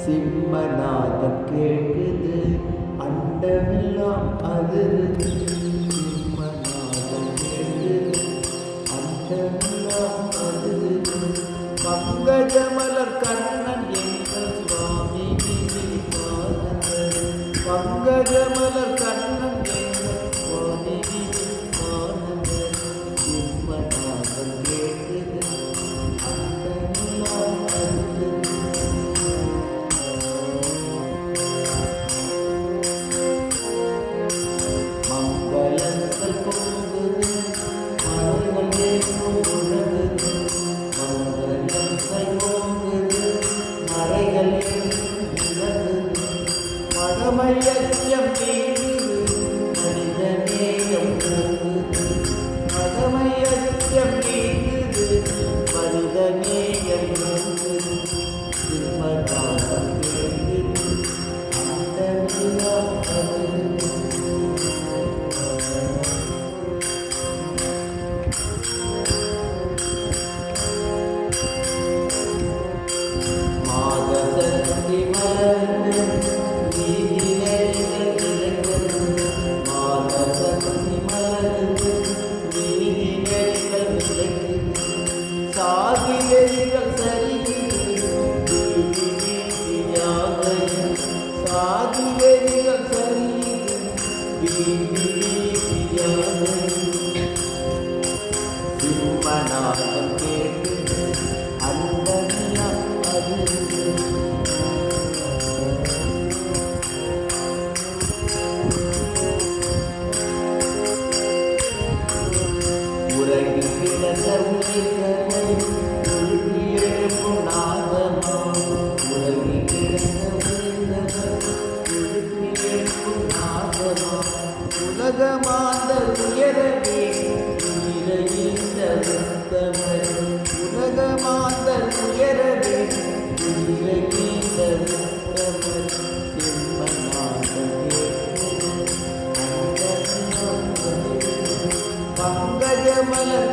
சிம்மநாதம் கேட்குது, அண்டமெல்லாம் அதிருது. சிம்மநாதம் கேட்குது, அண்டமெல்லாம் அதிருது. பங்கஜமலர் கண்ணன் எங்கள் சுவாமி விவேகானந்தர். பங்கஜமலர் கண்ணன் எங்கள் சுவாமி விவேகானந்தர். சிம்மநாதம் கேட்குது, அண்டமெல்லாம் அதிருது. மங்களங்கள் பொங்குது, மலைகள் உலகுது. மங்களங்கள் பொங்குது, மலைகள் உலகுது. மதமயக்கம் நீங்குது, மனிதநேயம் போகுது. மதமயக்கம் நீங்குது, மனிதநேயம் போகுது. சிம்மநாதம் கேட்குது, அண்டமெல்லாம் அதிருது. மாதசக்தி மலர்ந்து வீதிகளில் விளங்குது. மாதசக்தி மலர்ந்து வீதிகளில் விளங்குது. சாதிவெறிகள் சரிகிறது, வீதி வீதியாக. சாதிவெறிகள் சரிகிறது, வீதி வீதியாக. சிம்மநாதம் கேட்குது, அண்டமெல்லாம் அதிருது. உறங்கி கிடந்த உயிர்களை எழுப்பி எழுப்பும் நாதமா. உறங்கி கிடந்த உயிர்களை எழுப்பி எழுப்பும் நாதமா. உலகமாந்தர் உயரவே உயிரையீந்த உத்தமர். உலகமாந்தர் உயரவே உயிரையீந்த உத்தமர். சிம்மநாதம் கேட்குது, அண்டமெல்லாம் அதிருது. பங்கஜமலர்